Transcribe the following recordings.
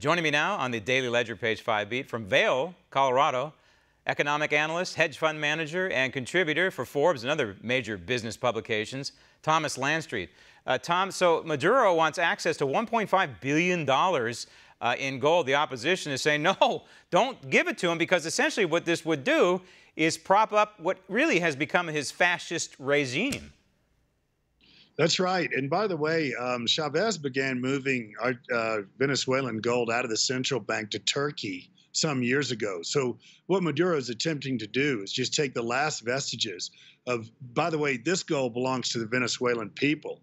Joining me now on the Daily Ledger Page 5 beat from Vail, Colorado, economic analyst, hedge fund manager, and contributor for Forbes and other major business publications, Thomas Landstreet. Tom, so Maduro wants access to $1.5 billion in gold. The opposition is saying, no, don't give it to him, because essentially what this would do is prop up what really has become his fascist regime. That's right. And by the way, Chavez began moving Venezuelan gold out of the central bank to Turkey some years ago. So what Maduro is attempting to do is just take the last vestiges of, by the way, this gold belongs to the Venezuelan people,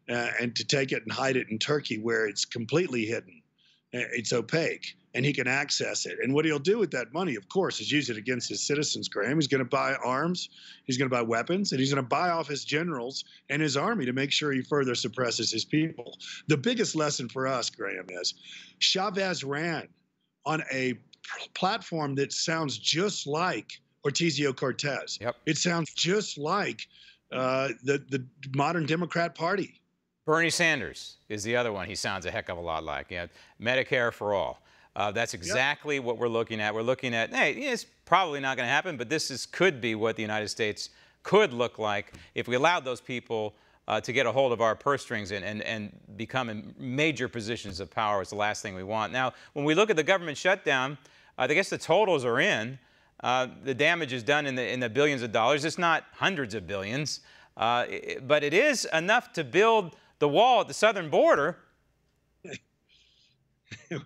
and to take it and hide it in Turkey where it's completely hidden. It's opaque, and he can access it. And what he'll do with that money, of course, is use it against his citizens, Graham. He's going to buy arms, he's going to buy weapons, and he's going to buy off his generals and his army to make sure he further suppresses his people. The biggest lesson for us, Graham, is Chavez ran on a platform that sounds just like Ocasio-Cortez. Yep. It sounds just like the modern Democrat Party. Bernie Sanders is the other one he sounds a heck of a lot like. You know, Medicare for all. That's exactly what we're looking at. We're looking at, hey, it's probably not going to happen, but this could be what the United States could look like if we allowed those people to get a hold of our purse strings and become in major positions of power. Is the last thing we want. Now, when we look at the government shutdown, I guess the totals are in. The damage is done in the billions of dollars. It's not hundreds of billions, but it is enough to build the wall at the southern border.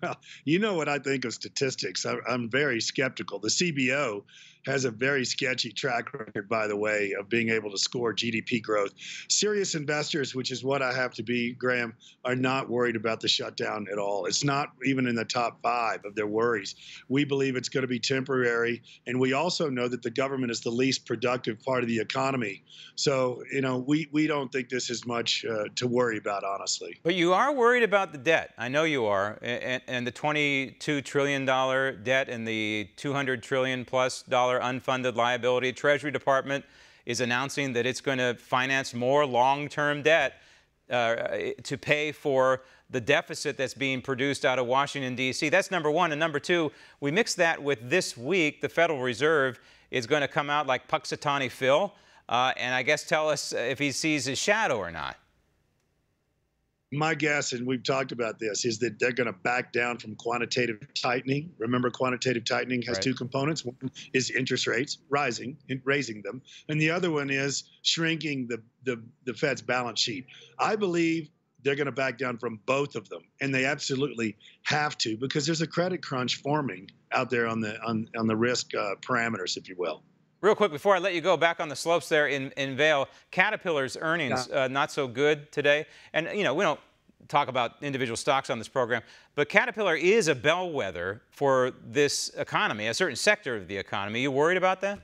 Well, you know what I think of statistics. I'm very skeptical. The CBO has a very sketchy track record, by the way, of being able to score GDP growth. Serious investors, which is what I have to be, Graham, are not worried about the shutdown at all. It's not even in the top 5 of their worries. We believe it's going to be temporary, and we also know that the government is the least productive part of the economy. So, you know, we don't think this is much to worry about, honestly. But you are worried about the debt. I know you are, and the $22 trillion debt and the $200 trillion plus unfunded liability. Treasury Department is announcing that it's going to finance more long-term debt to pay for the deficit that's being produced out of Washington, D.C. That's number one. And number two, we mix that with this week, the Federal Reserve is going to come out like Puxatawny Phil, and I guess tell us if he sees his shadow or not. My guess, and we've talked about this, is that they're going to back down from quantitative tightening. Remember, quantitative tightening has two components. One is interest rates, raising them, and the other one is shrinking the Fed's balance sheet. I believe they're going to back down from both of them, and they absolutely have to, because there's a credit crunch forming out there on the risk parameters, if you will. Real quick, before I let you go, back on the slopes there in Vail, Caterpillar's earnings not so good today. And, you know, we don't talk about individual stocks on this program, but Caterpillar is a bellwether for this economy, a certain sector of the economy. You worried about that?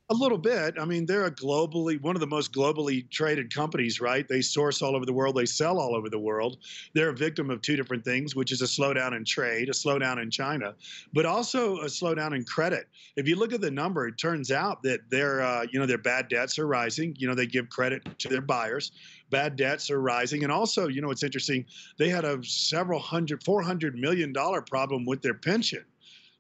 A little bit. I mean, they're one of the most globally traded companies, right? They source all over the world. They sell all over the world. They're a victim of two different things, which is a slowdown in trade, a slowdown in China, but also a slowdown in credit. If you look at the number, it turns out that their bad debts are rising. You know, they give credit to their buyers. Bad debts are rising. And also, you know, it's interesting. They had a $400 million problem with their pension.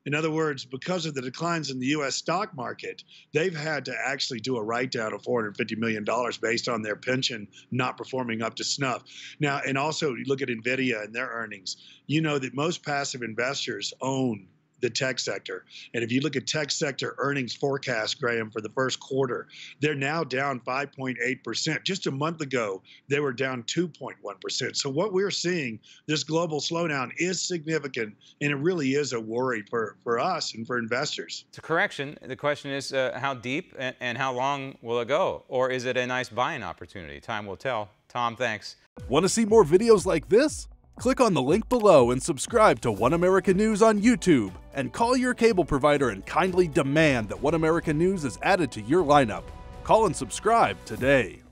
In other words, because of the declines in the U.S. stock market, they've had to actually do a write-down of $450 million based on their pension not performing up to snuff. Now, and also, you look at NVIDIA and their earnings. You know that most passive investors own the tech sector. And if you look at tech sector earnings forecast, Graham, for the first quarter, they're now down 5.8%. Just a month ago, they were down 2.1%. So what we're seeing, this global slowdown is significant, and it really is a worry for us and for investors. It's a correction. The question is how deep and how long will it go? Or is it a nice buying opportunity? Time will tell. Tom, thanks. Want to see more videos like this? Click on the link below and subscribe to One America News on YouTube, and call your cable provider and kindly demand that One America News is added to your lineup. Call and subscribe today.